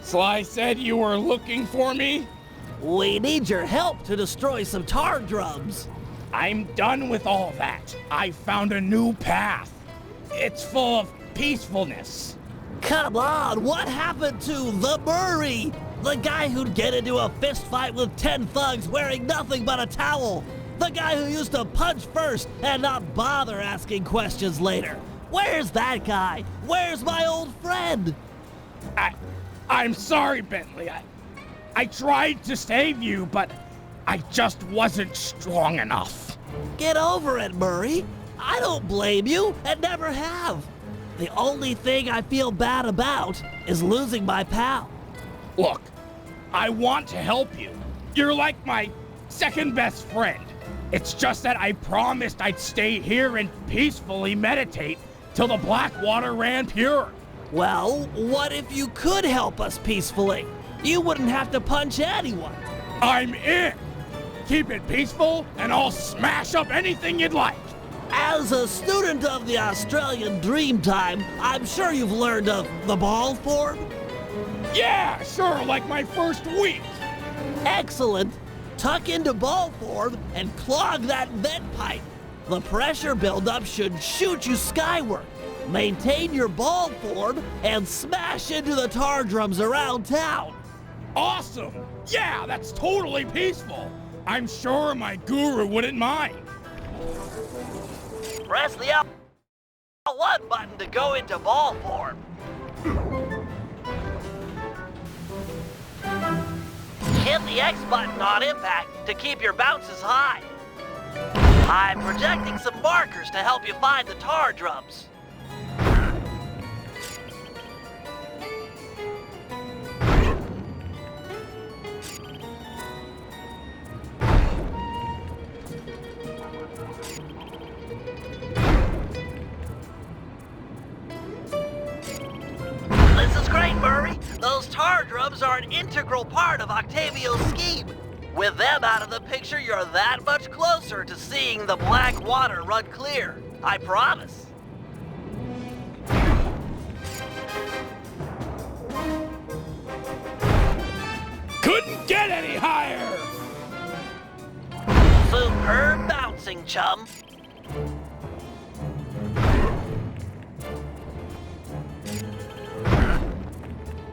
Sly said you were looking for me? We need your help to destroy some tar drums. I'm done with all that. I found a new path. It's full of peacefulness. Come on, what happened to the Murray? The guy who'd get into a fist fight with 10 thugs wearing nothing but a towel. The guy who used to punch first and not bother asking questions later. Where's that guy? Where's my old friend? I'm sorry, Bentley. I tried to save you, but I just wasn't strong enough. Get over it, Murray. I don't blame you and never have. The only thing I feel bad about is losing my pal. Look, I want to help you. You're like my second best friend. It's just that I promised I'd stay here and peacefully meditate till the black water ran pure. Well, what if you could help us peacefully? You wouldn't have to punch anyone. I'm in. Keep it peaceful and I'll smash up anything you'd like. As a student of the Australian Dreamtime, I'm sure you've learned of the ball form? Yeah, sure, like my first week. Excellent. Tuck into ball form and clog that vent pipe. The pressure buildup should shoot you skyward. Maintain your ball form and smash into the tar drums around town. Awesome. Yeah, that's totally peaceful. I'm sure my guru wouldn't mind. Press the L1 button to go into ball form. Hit the X button on impact to keep your bounces high. I'm projecting some markers to help you find the tar drums. This is great, Murray. Those tar drums are an integral part of Octavio's scheme. With them out of the picture, you're that much closer to seeing the black water run clear. I promise. Couldn't get any higher! Superb bouncing, chum.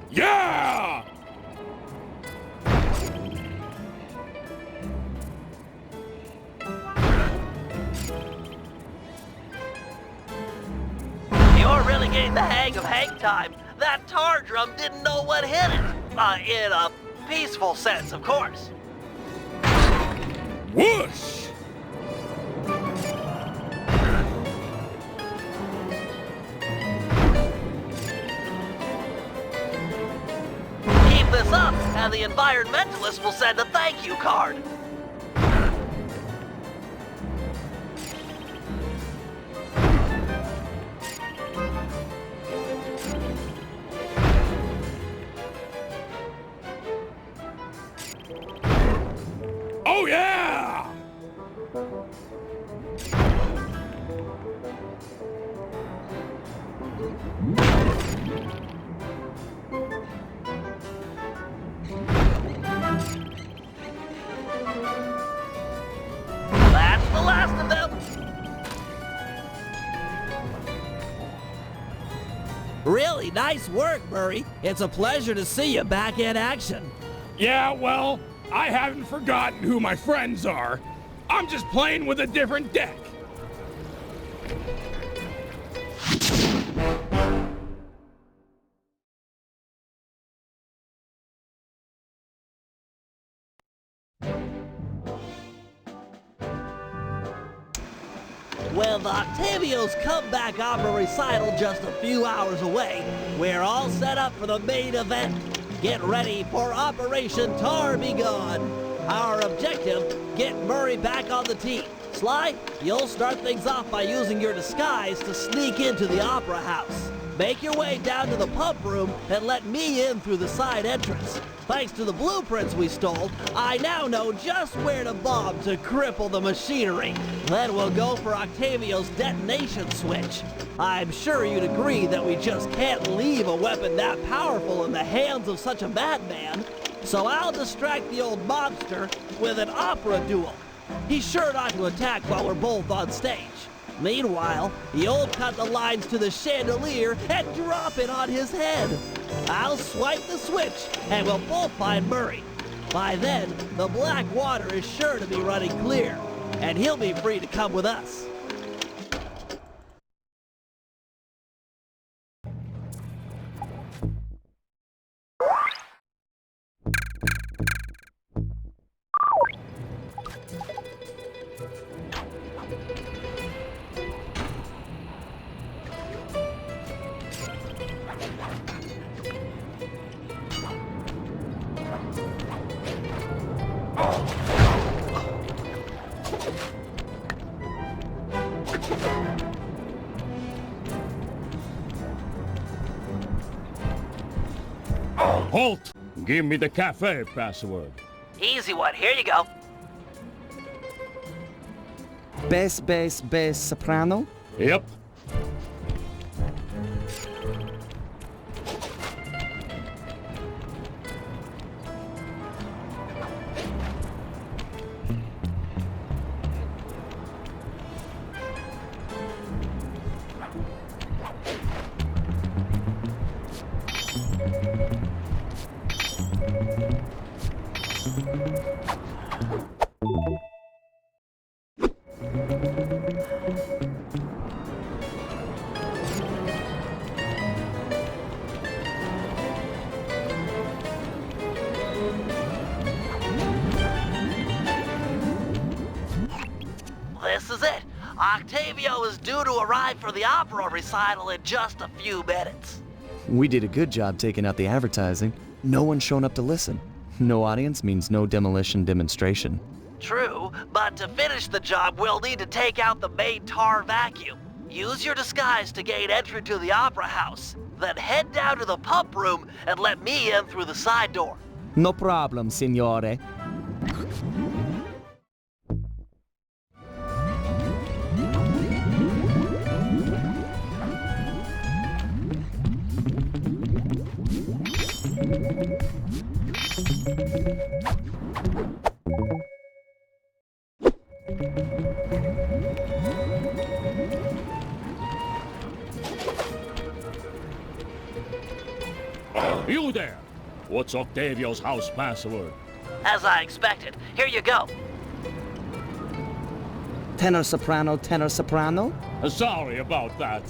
Yeah! You're really getting the hang of hang time. That tar drum didn't know what hit it. In a peaceful sense, of course. Whoosh! Keep this up, and the environmentalist will send a thank you card. Oh yeah! That's the last of them. Really nice work, Murray. It's a pleasure to see you back in action. Yeah, well, I haven't forgotten who my friends are. I'm just playing with a different deck. With Octavio's comeback opera recital just a few hours away, we're all set up for the main event. Get ready for Operation Tar Be Gone. Our objective, get Murray back on the team. Sly, you'll start things off by using your disguise to sneak into the opera house. Make your way down to the pump room and let me in through the side entrance. Thanks to the blueprints we stole, I now know just where to bomb to cripple the machinery. Then we'll go for Octavio's detonation switch. I'm sure you'd agree that we just can't leave a weapon that powerful in the hands of such a madman. So I'll distract the old mobster with an opera duel. He's sure not to attack while we're both on stage. Meanwhile, you'll cut the lines to the chandelier and drop it on his head. I'll swipe the switch, and we'll both find Murray. By then, the black water is sure to be running clear, and he'll be free to come with us. Halt! Give me the cafe password. Easy one, here you go. Bass, bass, bass, soprano? Yep. This is it. Octavio is due to arrive for the opera recital in just a few minutes. We did a good job taking out the advertising. No one's shown up to listen. No audience means no demolition demonstration. True, but to finish the job, we'll need to take out the main tar vacuum. Use your disguise to gain entry to the opera house. Then head down to the pump room and let me in through the side door. No problem, signore. You there! What's Octavio's house password? As I expected. Here you go. Tenor, soprano, tenor, soprano? Sorry about that.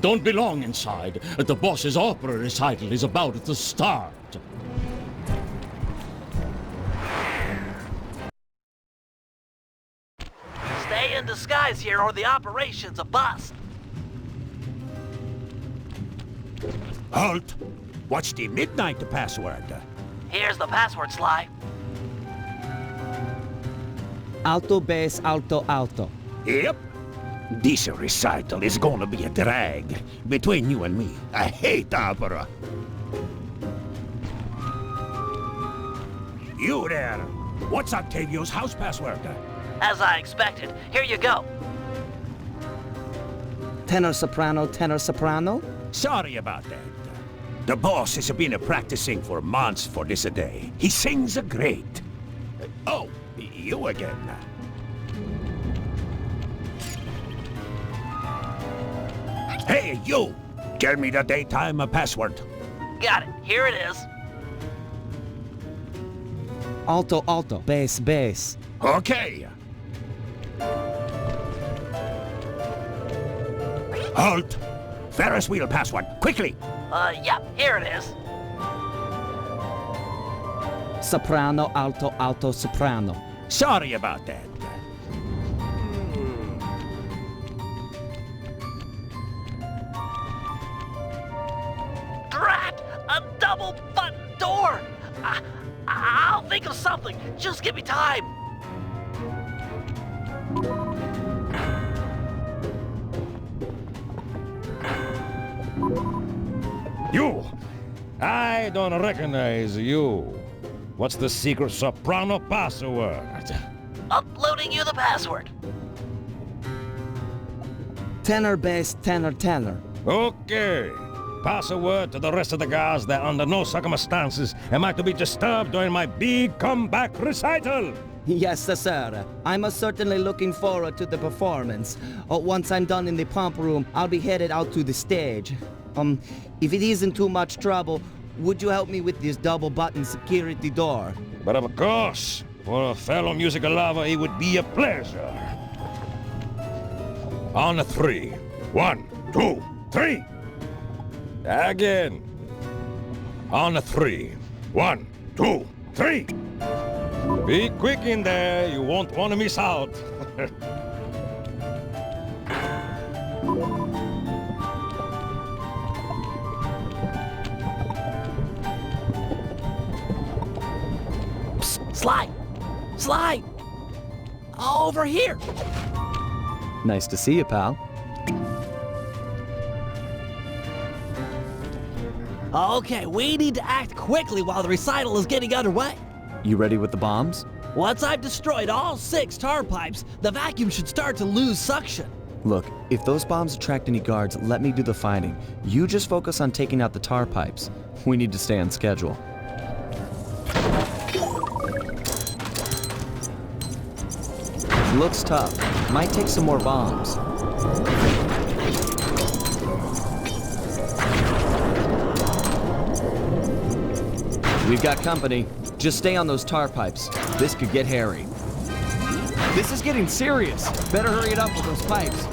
Don't belong inside. The boss's opera recital is about to start. Stay in disguise here or the operation's a bust. Halt! What's the midnight password? Here's the password, Sly. Alto, bass, alto, alto. Yep. This recital is gonna be a drag. Between you and me, I hate opera. You there! What's Octavio's house password? As I expected. Here you go. Tenor, soprano, tenor, soprano? Sorry about that. The boss has been practicing for months for this day. He sings great. Oh, you again. Hey, you! Tell me the daytime password. Got it. Here it is. Alto, alto, bass, bass. Okay. Halt! Ferris wheel password, quickly! Yeah, here it is. Soprano, alto, alto, soprano. Sorry about that. Drat! A double button door! I'll think of something. Just give me time. I don't recognize you. What's the secret soprano password? Uploading you the password. Tenor, bass, tenor, tenor. Okay. Pass a word to the rest of the guys that under no circumstances am I to be disturbed during my big comeback recital. Yes, sir. I'm certainly looking forward to the performance. Once I'm done in the pump room, I'll be headed out to the stage. If it isn't too much trouble, would you help me with this double-button security door? But of course, for a fellow musical lover, it would be a pleasure. On a 3. 1, 2, 3. Again. On a 3. 1, 2, 3. Be quick in there, you won't want to miss out. Psst, Sly! Sly! Over here! Nice to see you, pal. Okay, we need to act quickly while the recital is getting underway. You ready with the bombs? Once I've destroyed all 6 tar pipes, the vacuum should start to lose suction. Look, if those bombs attract any guards, let me do the fighting. You just focus on taking out the tar pipes. We need to stay on schedule. Looks tough. Might take some more bombs. We've got company. Just stay on those tar pipes. This could get hairy. This is getting serious. Better hurry it up with those pipes.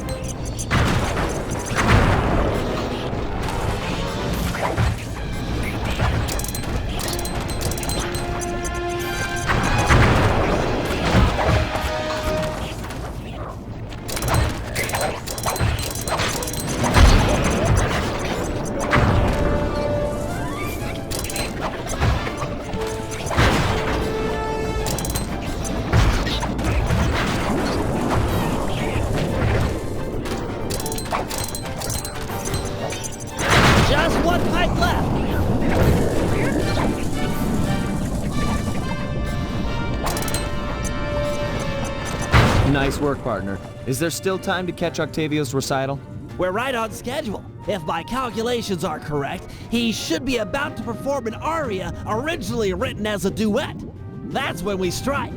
Just 1 pipe left! Nice work, partner. Is there still time to catch Octavio's recital? We're right on schedule. If my calculations are correct, he should be about to perform an aria originally written as a duet. That's when we strike.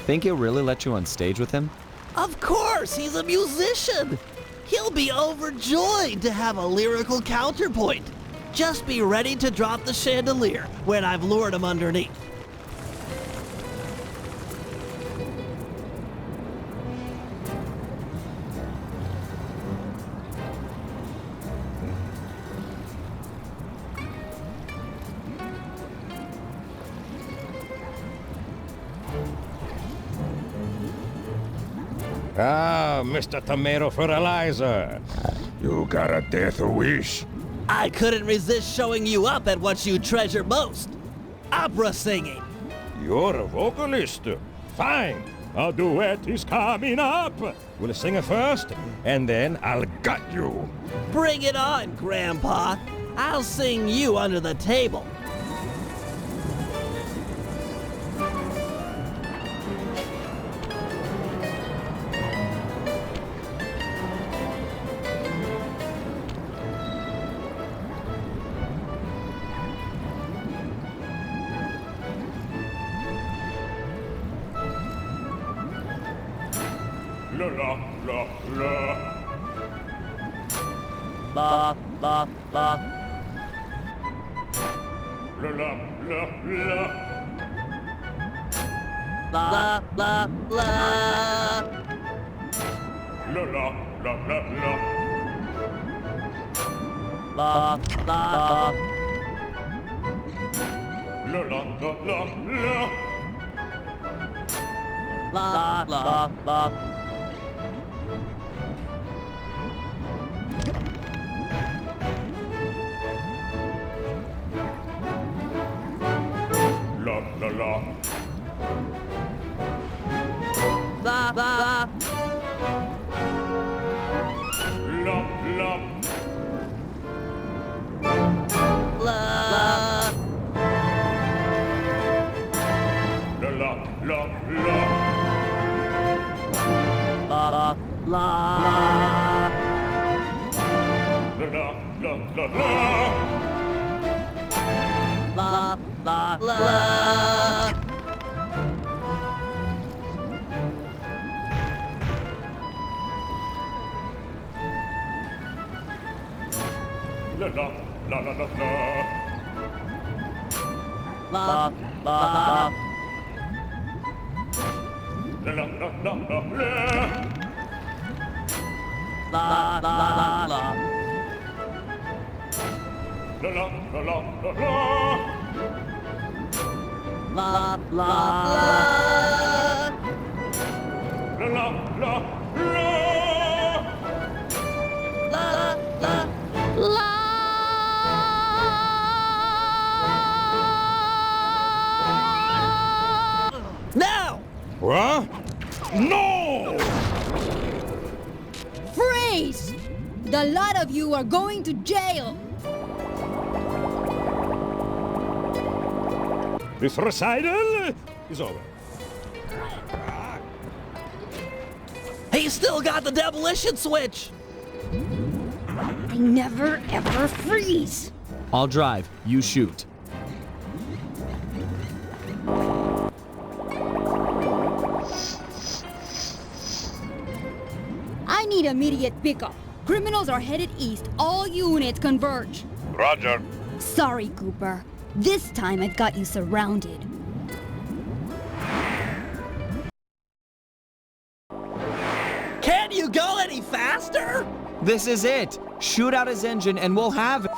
Think he'll really let you on stage with him? Of course, he's a musician. He'll be overjoyed to have a lyrical counterpoint. Just be ready to drop the chandelier when I've lured him underneath. Ah, Mr. Tomato Fertilizer. You got a death wish? I couldn't resist showing you up at what you treasure most. Opera singing. You're a vocalist. Fine. A duet is coming up. We'll sing it first, and then I'll gut you. Bring it on, Grandpa. I'll sing you under the table. La la la la. La, la, la. La la la la. La, la, la. La la la la la. La, la, la. La la la la la. La, la, la. La la la. La, la, la. La, la. La, la, la. La, la. La, la. Now! What? No! Freeze! The lot of you are going to jail! This recital is over. He's still got the demolition switch! They never ever freeze! I'll drive, you shoot. I need immediate pickup. Criminals are headed east. All units converge. Roger. Sorry, Cooper. This time I've got you surrounded. Can't you go any faster? This is it. Shoot out his engine and we'll have it.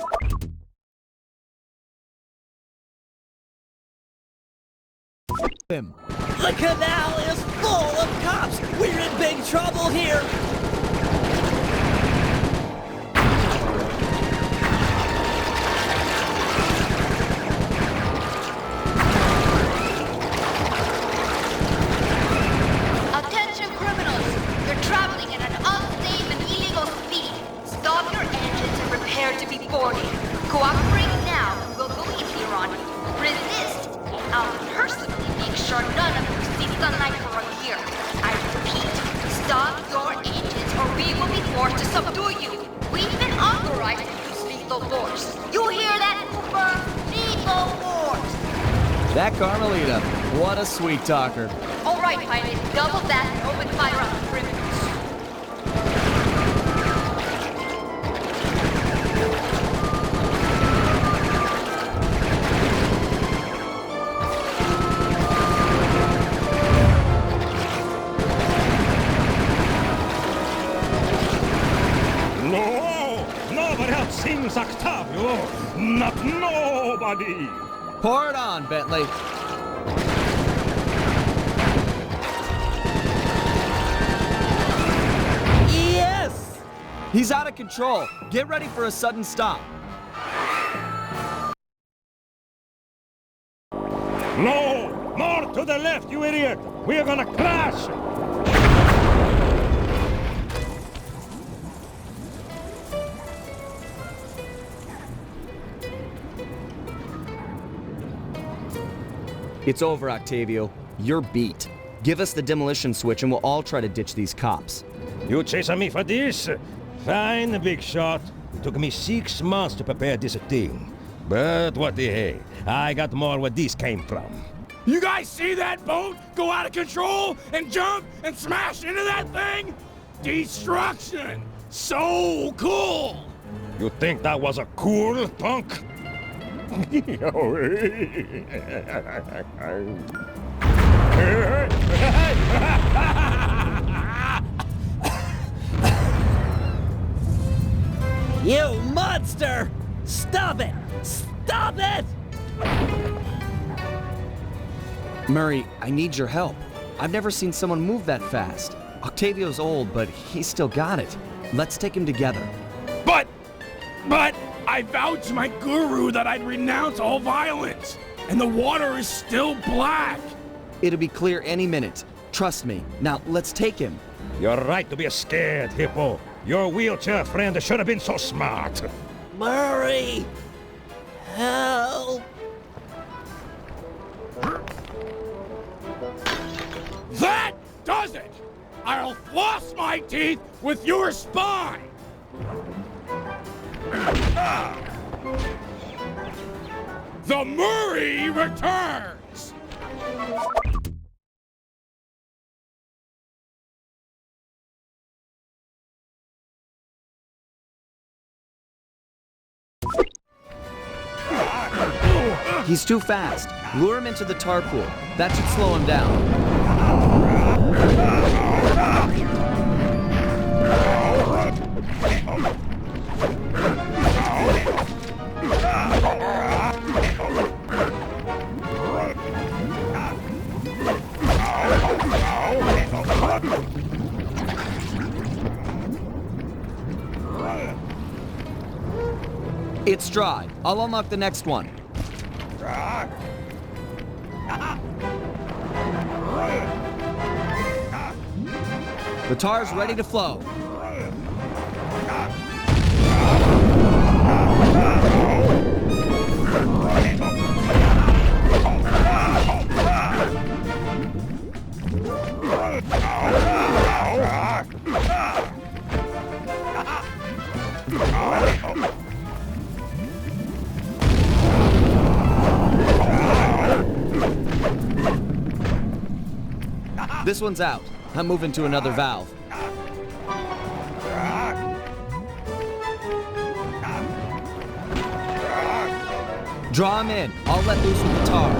Him. The canal is full of cops! We're in big trouble here! Attention criminals! You're traveling at an unsafe and illegal speed. Stop your engines and prepare to be boarded. Cooperate now and we'll go easier on you. Resist! I'll personally make sure none of you see sunlight for a year. I repeat, stop your engines or we will be forced to subdue you. We've been authorized to use lethal force. You hear that, Cooper? Lethal force! That Carmelita, what a sweet talker. All right, pilot, double back and open fire on the criminals. No! Nobody else sings Octavio! Not nobody! Pour it on, Bentley. Yes! He's out of control. Get ready for a sudden stop. No! More to the left, you idiot! We are gonna crash! It's over, Octavio. You're beat. Give us the demolition switch and we'll all try to ditch these cops. You chasing me for this? Fine, big shot. It took me 6 months to prepare this thing. But what the hey? I got more where this came from. You guys see that boat go out of control and jump and smash into that thing? Destruction! So cool! You think that was a cool, punk? You monster! Stop it! Stop it! Murray, I need your help. I've never seen someone move that fast. Octavio's old, but he's still got it. Let's take him together. But I vowed to my guru that I'd renounce all violence, and the water is still black. It'll be clear any minute. Trust me. Now, let's take him. You're right to be scared, Hippo. Your wheelchair friend should have been so smart. Murray! Help! That does it! I'll floss my teeth with your spine! The Murray returns! He's too fast. Lure him into the tar pool. That should slow him down. It's dry. I'll unlock the next one. The tar's ready to flow. This one's out. I'm moving to another valve. Draw him in. I'll let loose with the tar.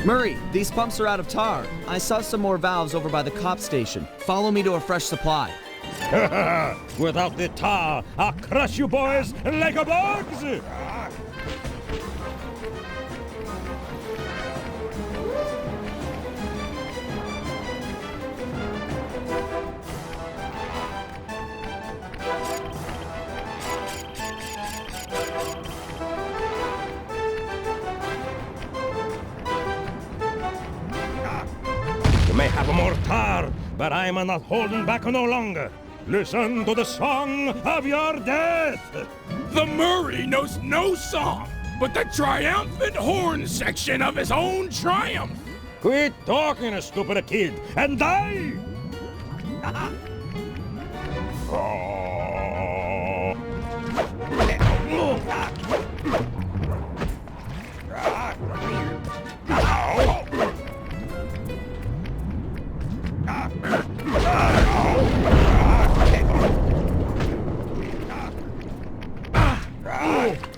Murray, these pumps are out of tar. I saw some more valves over by the cop station. Follow me to a fresh supply. Without the tar, I'll crush you boys like a bugs! You may have more tar, but I'm not holding back no longer. Listen to the song of your death! The Murray knows no song but the triumphant horn section of his own triumph! Quit talking, stupid kid, and die!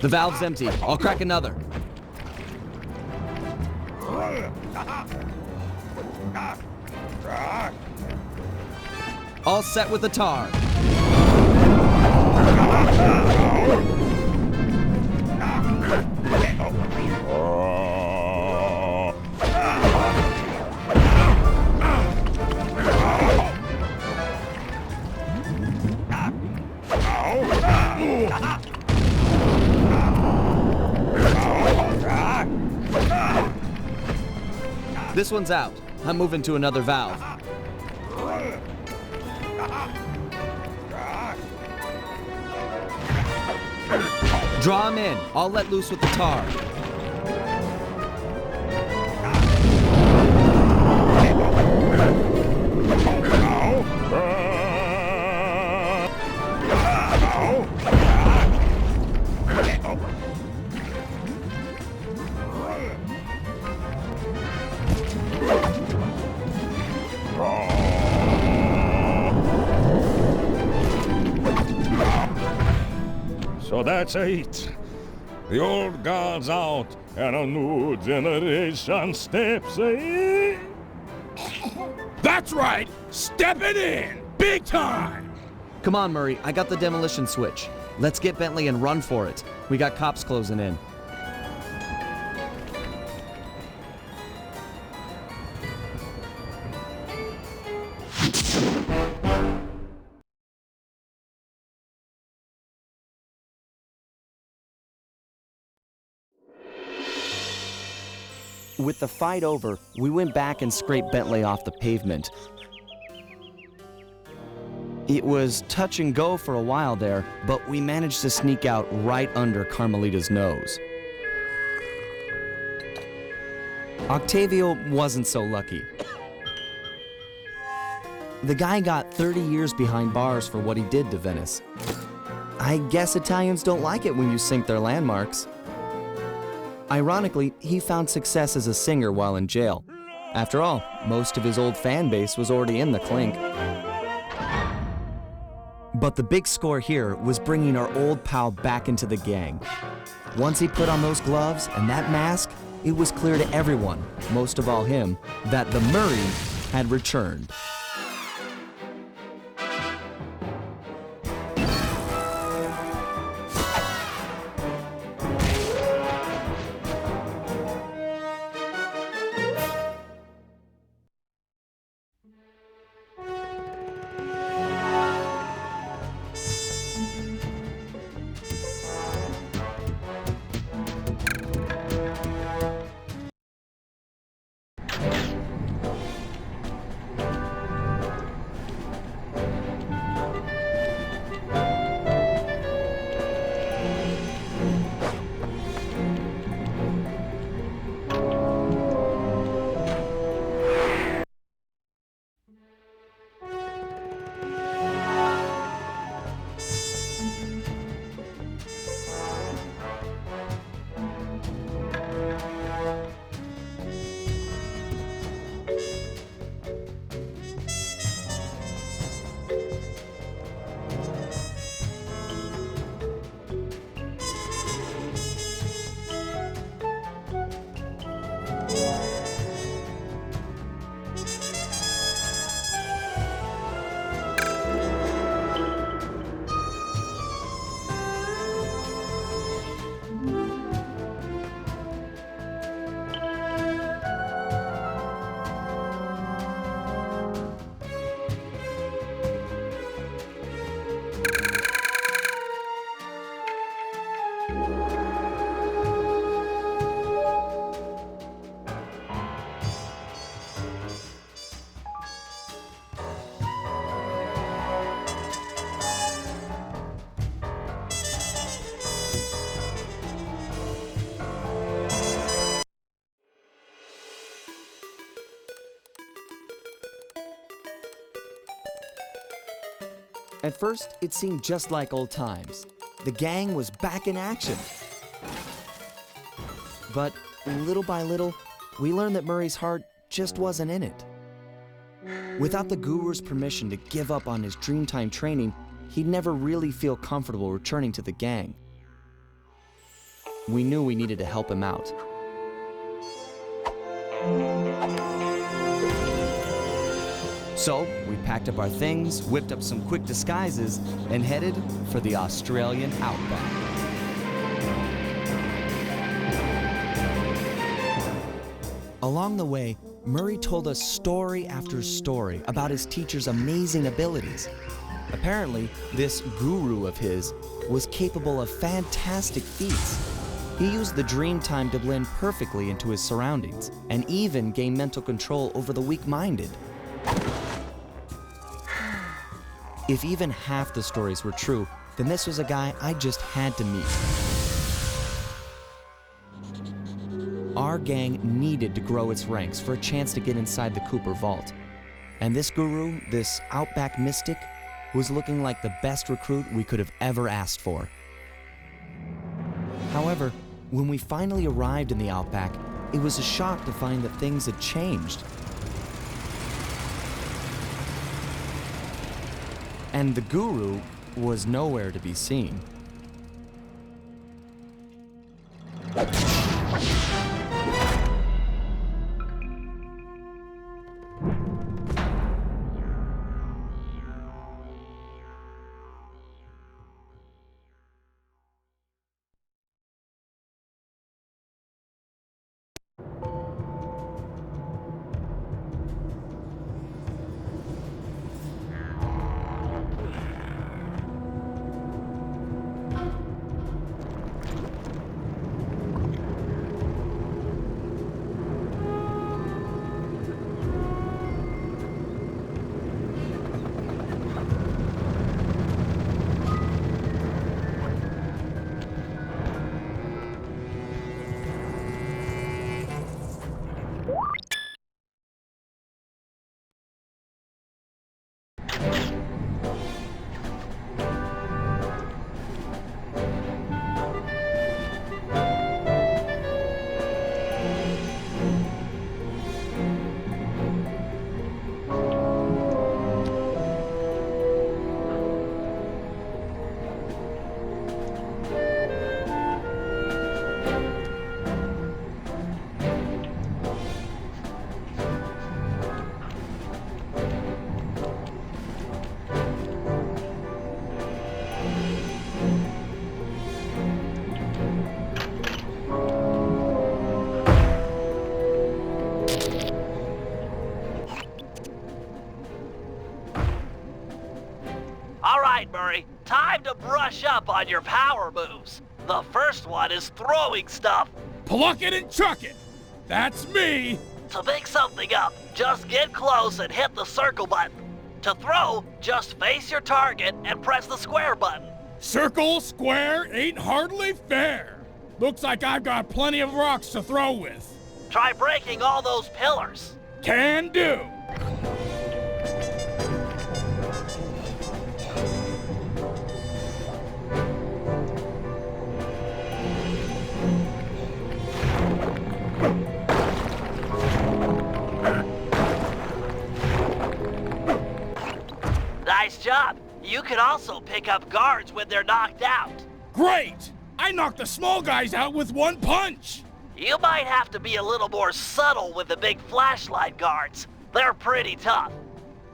The valve's empty. I'll crack another. All set with the tar. This one's out. I'm moving to another valve. Draw him in. I'll let loose with the tar. So that's it. The old guard's out, and a new generation steps in. That's right! Stepping in! Big time! Come on, Murray. I got the demolition switch. Let's get Bentley and run for it. We got cops closing in. With the fight over, we went back and scraped Bentley off the pavement. It was touch and go for a while there, but we managed to sneak out right under Carmelita's nose. Octavio wasn't so lucky. The guy got 30 years behind bars for what he did to Venice. I guess Italians don't like it when you sink their landmarks. Ironically, he found success as a singer while in jail. After all, most of his old fan base was already in the clink. But the big score here was bringing our old pal back into the gang. Once he put on those gloves and that mask, it was clear to everyone, most of all him, that the Murray had returned. At first, it seemed just like old times. The gang was back in action. But little by little, we learned that Murray's heart just wasn't in it. Without the Guru's permission to give up on his Dreamtime training, he'd never really feel comfortable returning to the gang. We knew we needed to help him out. So, we packed up our things, whipped up some quick disguises, and headed for the Australian outback. Along the way, Murray told us story after story about his teacher's amazing abilities. Apparently, this guru of his was capable of fantastic feats. He used the Dreamtime to blend perfectly into his surroundings, and even gain mental control over the weak-minded. If even half the stories were true, then this was a guy I just had to meet. Our gang needed to grow its ranks for a chance to get inside the Cooper Vault. And this guru, this outback mystic, was looking like the best recruit we could have ever asked for. However, when we finally arrived in the outback, it was a shock to find that things had changed. And the guru was nowhere to be seen. right, Murray. Time to brush up on your power moves. The first one is throwing stuff. Pluck it and chuck it. That's me. To pick something up, just get close and hit the circle button. To throw, just face your target and press the square button. Circle, square, ain't hardly fair. Looks like I've got plenty of rocks to throw with. Try breaking all those pillars. Can do. Nice job. You can also pick up guards when they're knocked out. Great! I knocked the small guys out with one punch. You might have to be a little more subtle with the big flashlight guards. They're pretty tough.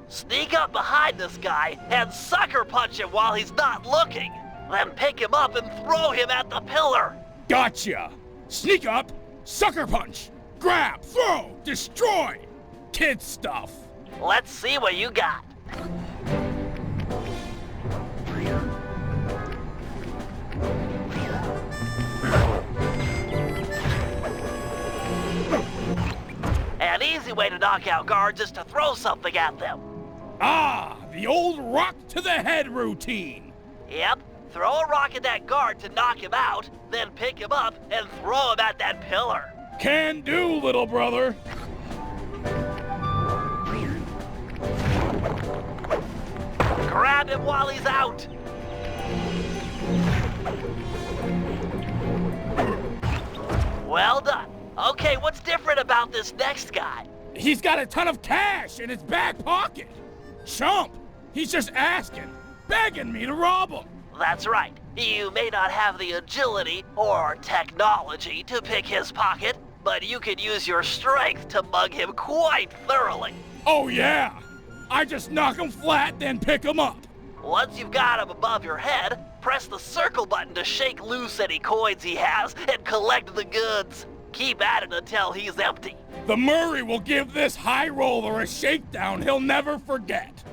Sneak up behind this guy and sucker punch him while he's not looking. Then pick him up and throw him at the pillar. Gotcha. Sneak up, sucker punch, grab, throw, destroy. Kid stuff. Let's see what you got. An easy way to knock out guards is to throw something at them. Ah, the old rock to the head routine. Yep, throw a rock at that guard to knock him out, then pick him up and throw him at that pillar. Can do, little brother. Grab him while he's out. Well done. Okay, what's different about this next guy? He's got a ton of cash in his back pocket. Chump. He's just asking, begging me to rob him. That's right. You may not have the agility or technology to pick his pocket, but you can use your strength to mug him quite thoroughly. Oh yeah. I just knock him flat, then pick him up. Once you've got him above your head, press the circle button to shake loose any coins he has and collect the goods. Keep at it until he's empty. The Murray will give this high roller a shakedown he'll never forget.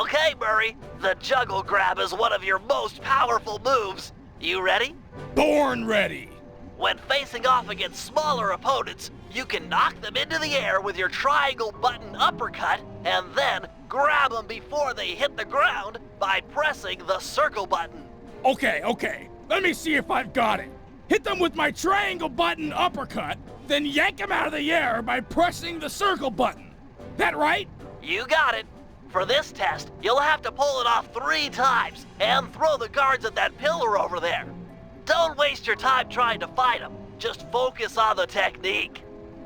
Okay, Murray, the juggle grab is one of your most powerful moves. You ready? Born ready. When facing off against smaller opponents, you can knock them into the air with your triangle button uppercut and then grab them before they hit the ground by pressing the circle button. Okay. Let me see if I've got it. Hit them with my triangle button uppercut, then yank them out of the air by pressing the circle button. That right? You got it. For this test, you'll have to pull it off 3 times and throw the guards at that pillar over there. Don't waste your time trying to fight them. Just focus on the technique.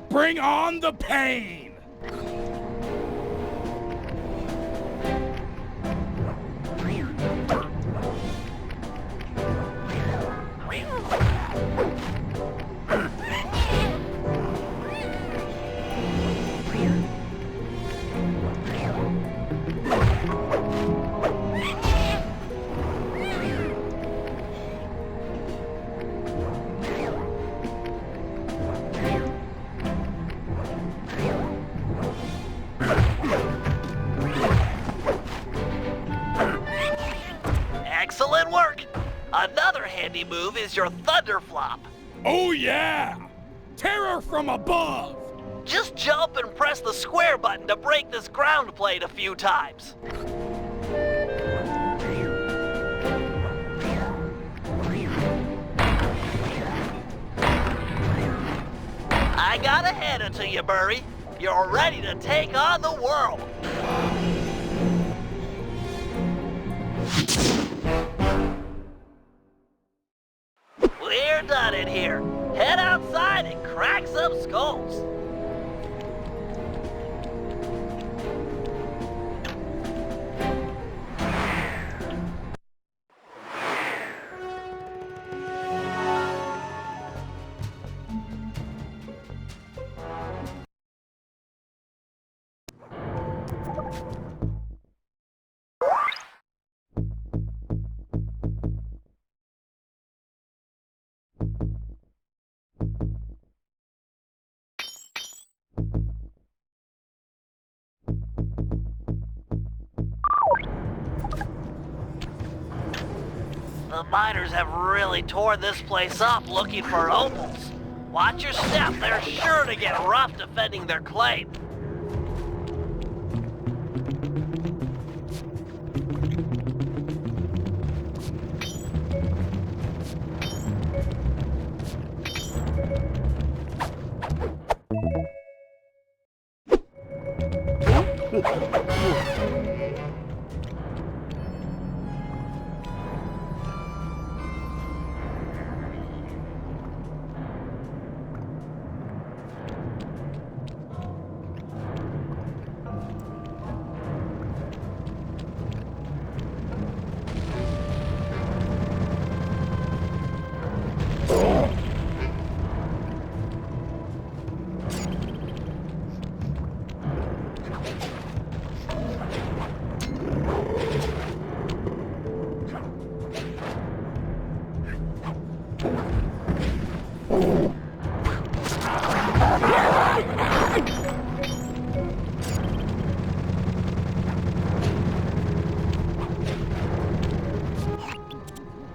Bring on the pain. Excellent work! Another handy move is your Thunder Flop. Oh yeah! Terror from above! Just jump and press the square button to break this ground plate a few times. I gotta hand it to you, Murray. You're ready to take on the world. We're done in here. Head outside and crack some skulls. The miners have really torn this place up looking for opals. Watch your step, they're sure to get rough defending their claim.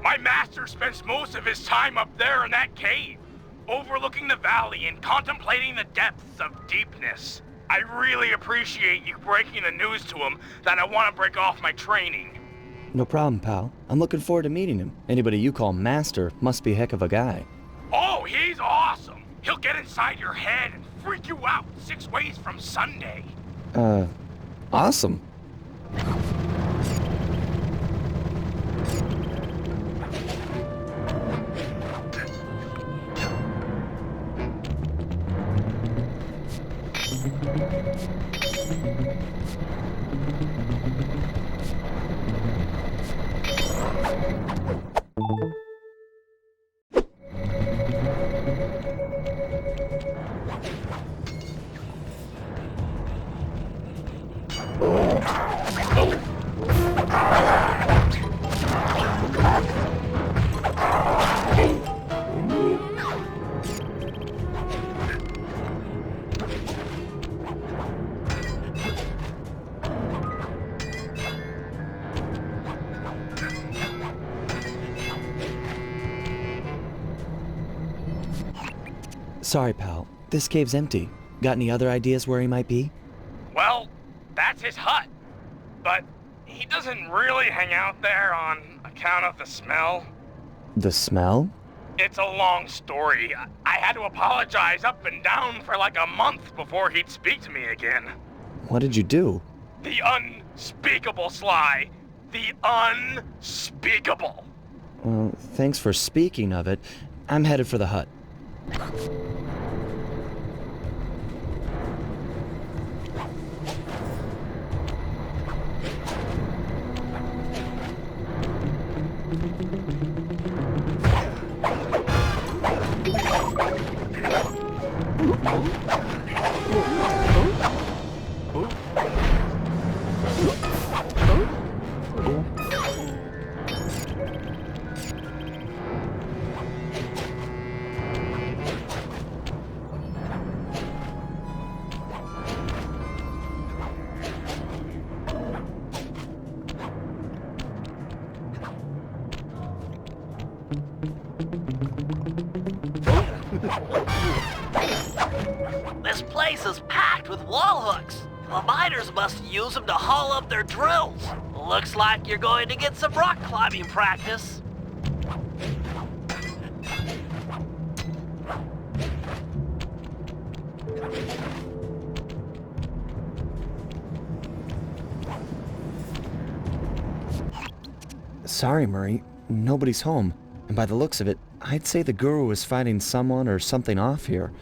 My master spends most of his time up there in that cave, overlooking the valley and contemplating the depths of deepness. I really appreciate you breaking the news to him that I want to break off my training. No problem, pal. I'm looking forward to meeting him. Anybody you call master must be a heck of a guy. Oh, he's awesome! He'll get inside your head and freak you out 6 ways from Sunday. Awesome. Sorry, pal. This cave's empty. Got any other ideas where he might be? Well, that's his hut. But he doesn't really hang out there on account of the smell. The smell? It's a long story. I had to apologize up and down for like a month before he'd speak to me again. What did you do? The unspeakable, Sly. The unspeakable. Well, thanks for speaking of it. I'm headed for the hut. This place is packed with wall hooks. The miners must use them to haul up their drills. Looks like you're going to get some rock climbing practice. Sorry, Murray. Nobody's home. And by the looks of it, I'd say the guru is fighting someone or something off here.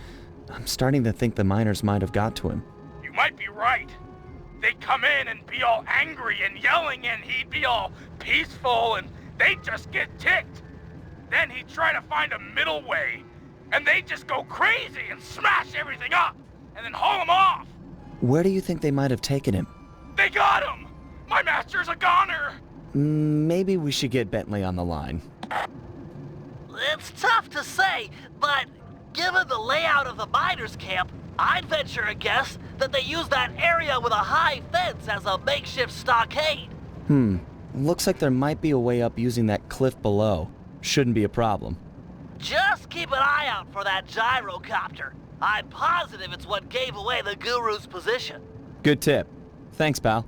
I'm starting to think the miners might have got to him. You might be right. They'd come in and be all angry and yelling, and he'd be all peaceful, and they'd just get ticked. Then he'd try to find a middle way, and they'd just go crazy and smash everything up, and then haul him off. Where do you think they might have taken him? They got him! My master's a goner! Maybe we should get Bentley on the line. It's tough to say, but Given the layout of the miners' camp, I'd venture a guess that they use that area with a high fence as a makeshift stockade. Looks like there might be a way up using that cliff below. Shouldn't be a problem. Just keep an eye out for that gyrocopter. I'm positive it's what gave away the Guru's position. Good tip. Thanks, pal.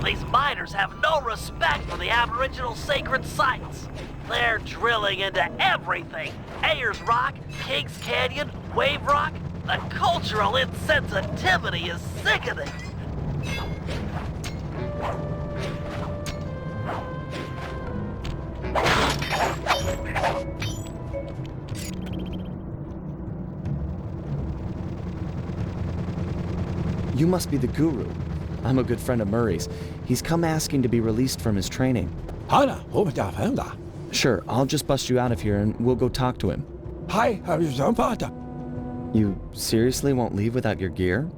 These miners have no respect for the Aboriginal sacred sites. They're drilling into everything. Ayers Rock, Kings Canyon, Wave Rock. The cultural insensitivity is sickening. You must be the Guru. I'm a good friend of Murray's. He's come asking to be released from his training. Sure, I'll just bust you out of here and we'll go talk to him. You seriously won't leave without your gear?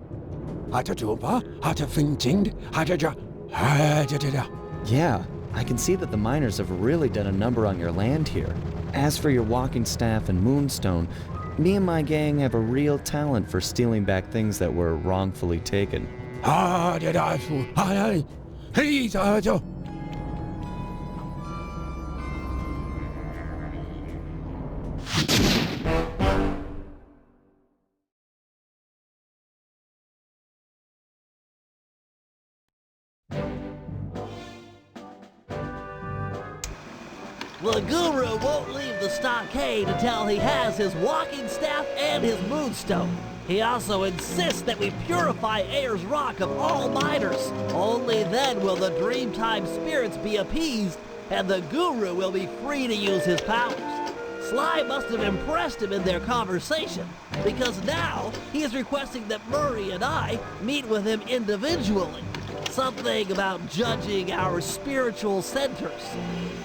Yeah, I can see that the miners have really done a number on your land here. As for your walking staff and moonstone, me and my gang have a real talent for stealing back things that were wrongfully taken. The Guru won't leave the stockade until he has his walking staff and his moonstone. He also insists that we purify Ayers Rock of all miners. Only then will the Dreamtime spirits be appeased, and the Guru will be free to use his powers. Sly must have impressed him in their conversation, because now he is requesting that Murray and I meet with him individually. Something about judging our spiritual centers.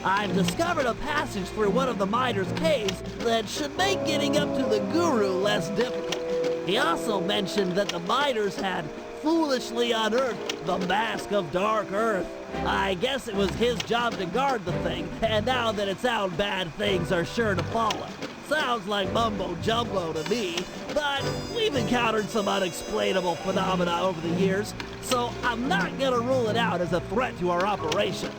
I've discovered a passage through one of the miners' caves that should make getting up to the Guru less difficult. He also mentioned that the miners had foolishly unearthed the Mask of Dark Earth. I guess it was his job to guard the thing, and now that it's out, bad things are sure to follow. Sounds like mumbo-jumbo to me, but we've encountered some unexplainable phenomena over the years, so I'm not gonna rule it out as a threat to our operation.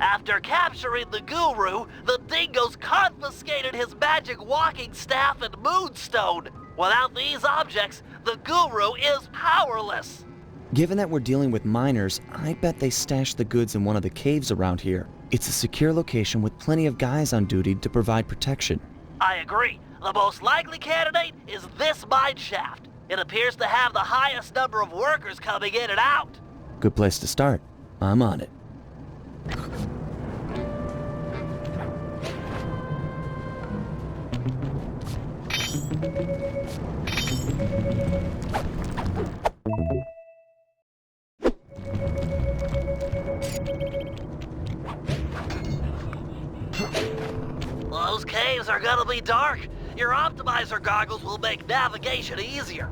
After capturing the Guru, the Dingoes confiscated his magic walking staff and moonstone. Without these objects, the Guru is powerless. Given that we're dealing with miners, I bet they stashed the goods in one of the caves around here. It's a secure location with plenty of guys on duty to provide protection. I agree. The most likely candidate is this mine shaft. It appears to have the highest number of workers coming in and out. Good place to start. I'm on it. Those caves are gonna be dark. Your optimizer goggles will make navigation easier.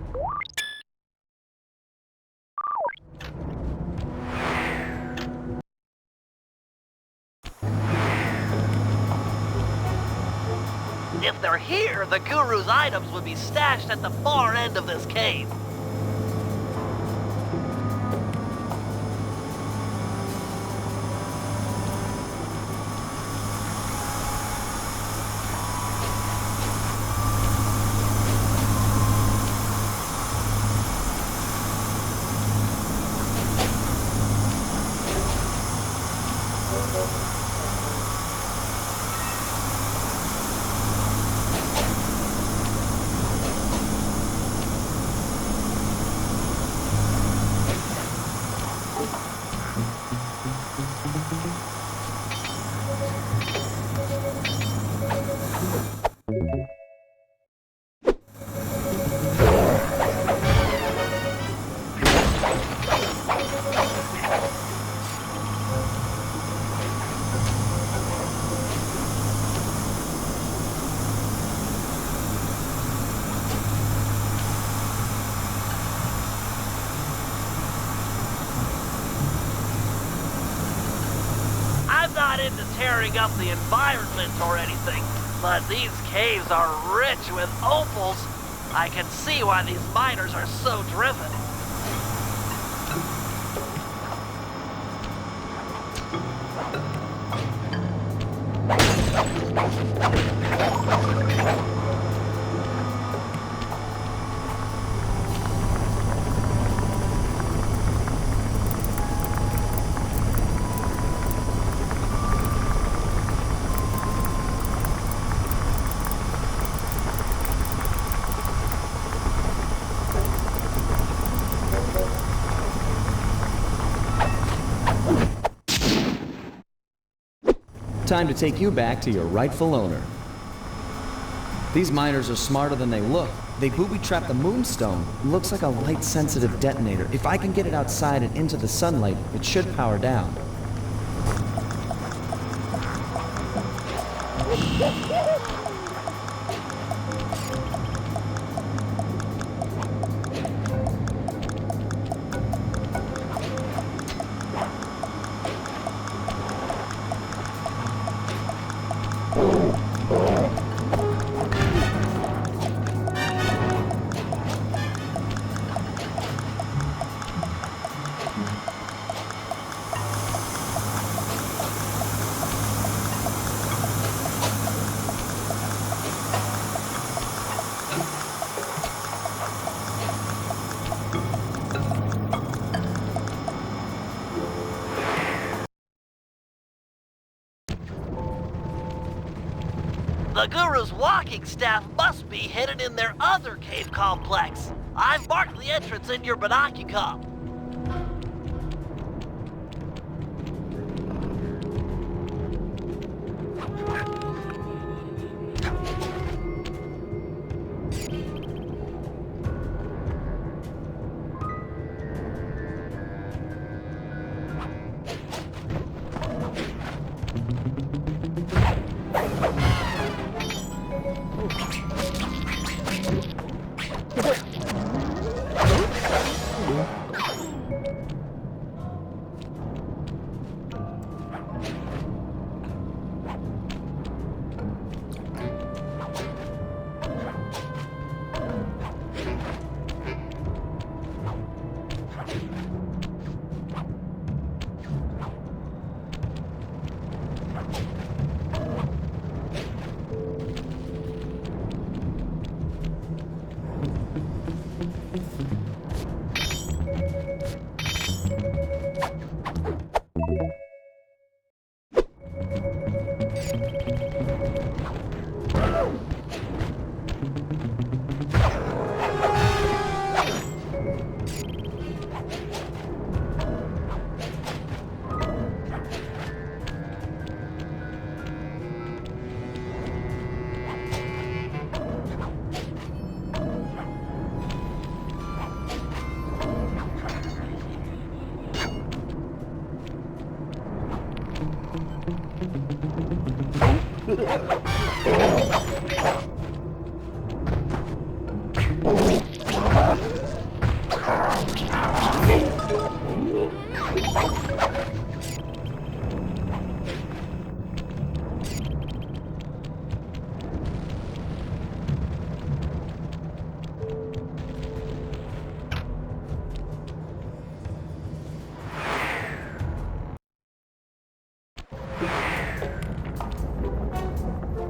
If they're here, the Guru's items would be stashed at the far end of this cave. Not into tearing up the environment or anything, but these caves are rich with opals. I can see why these miners are so driven. Time to take you back to your rightful owner. These miners are smarter than they look. They booby-trapped the moonstone. Looks like a light-sensitive detonator. If I can get it outside and into the sunlight, it should power down. The Guru's walking staff must be hidden in their other cave complex. I've marked the entrance in your binocular.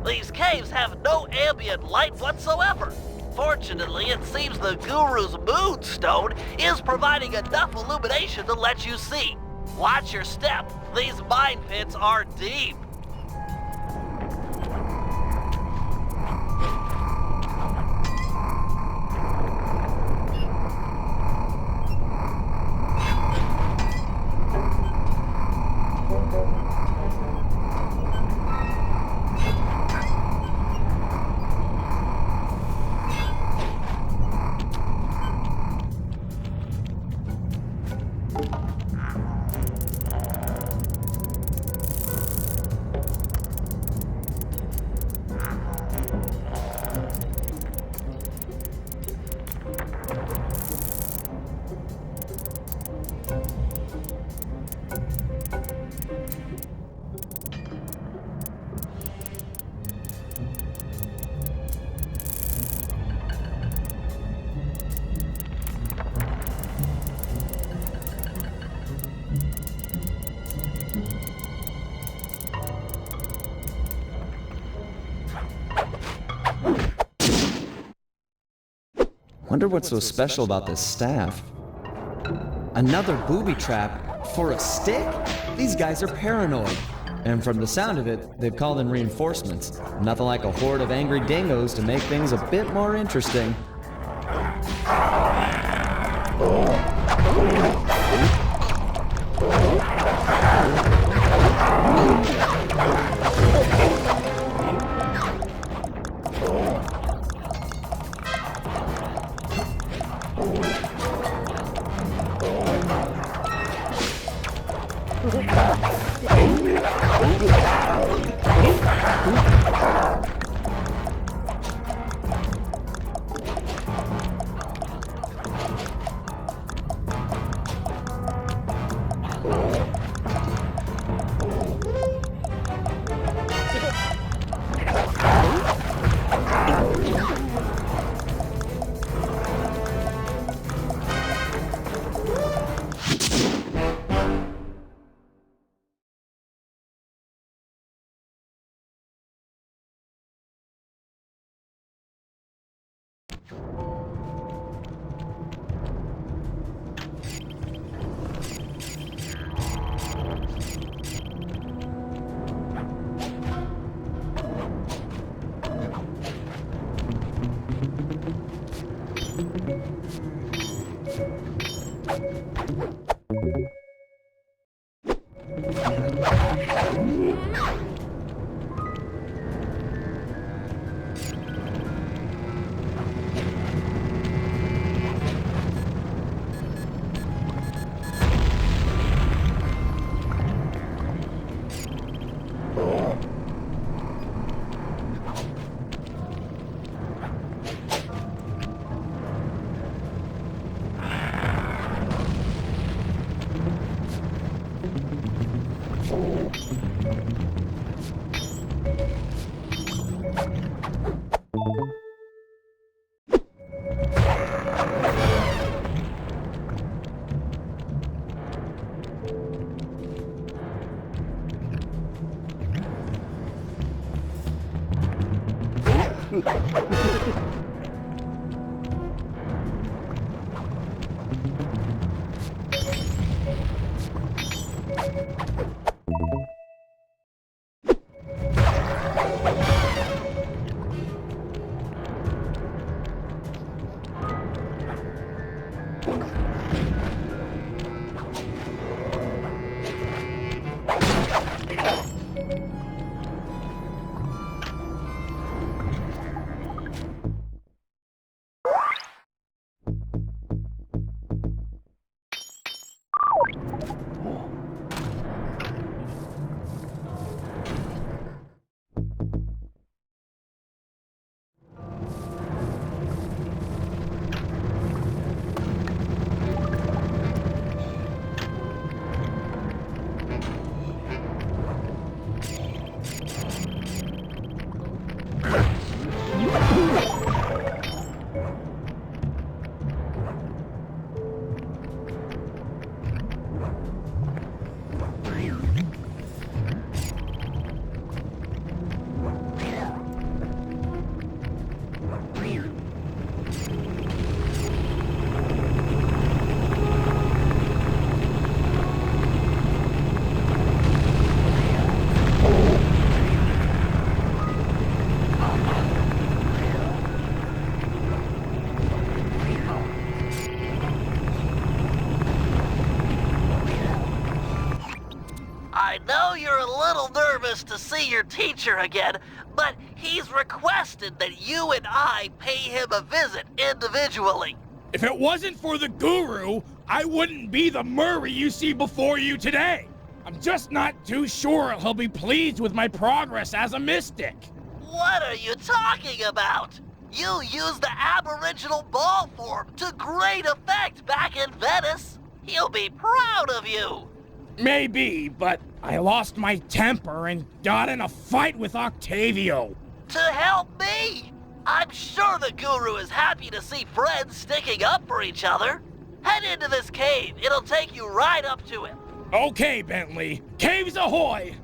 These caves have no ambient light whatsoever. Fortunately, it seems the Guru's Moonstone is providing enough illumination to let you see. Watch your step. These mine pits are deep. Wonder what's so special about this staff. Another booby trap for a stick? These guys are paranoid. And from the sound of it, they've called in reinforcements. Nothing like a horde of angry dingoes to make things a bit more interesting. nervous to see your teacher again, but he's requested that you and I pay him a visit individually. If it wasn't for the guru, I wouldn't be the Murray you see before you today. I'm just not too sure he'll be pleased with my progress as a mystic. What are you talking about? You used the Aboriginal ball form to great effect back in Venice. He'll be proud of you. Maybe, but I lost my temper and got in a fight with Octavio. To help me? I'm sure the guru is happy to see friends sticking up for each other. Head into this cave. It'll take you right up to him. Okay, Bentley. Caves ahoy!